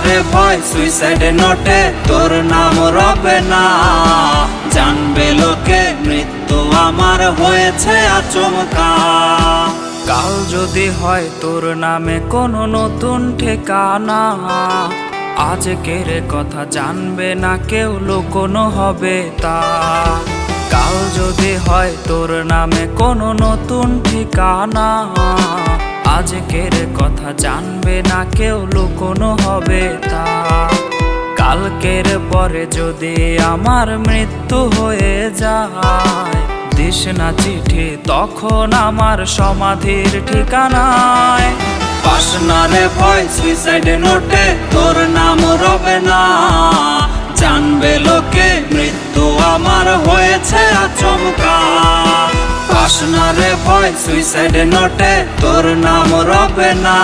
রে ভয় সুইসাইড নোটে তোর নাম রবে না, জানবে লোকে মৃত্যু আমার হয়েছে আচমকা। কাল যদি হয় তোর নামে কোনো নতুন ঠিকানা, আজকের কথা জানবে না কেউ, লুকোনো হবে তা। কাল যদি হয় তোর নামে কোনো নতুন ঠিকানা, আজকের কথা জানবে না কেউ, লুকোনো হবে তা। কালকের পরে যদি আমার মৃত্যু হয়ে যায়, দিস না চিঠি তখন আমার সমাধির ঠিকানায়। পাস না রে ভয় সুইসাইড নোটে তোর নাম রবে না, জানবে লোকে মৃত্যু আমার হয়েছে আচমকা। পাস না রে ভয় সুইসাইড নোটে তোর নাম রবে না।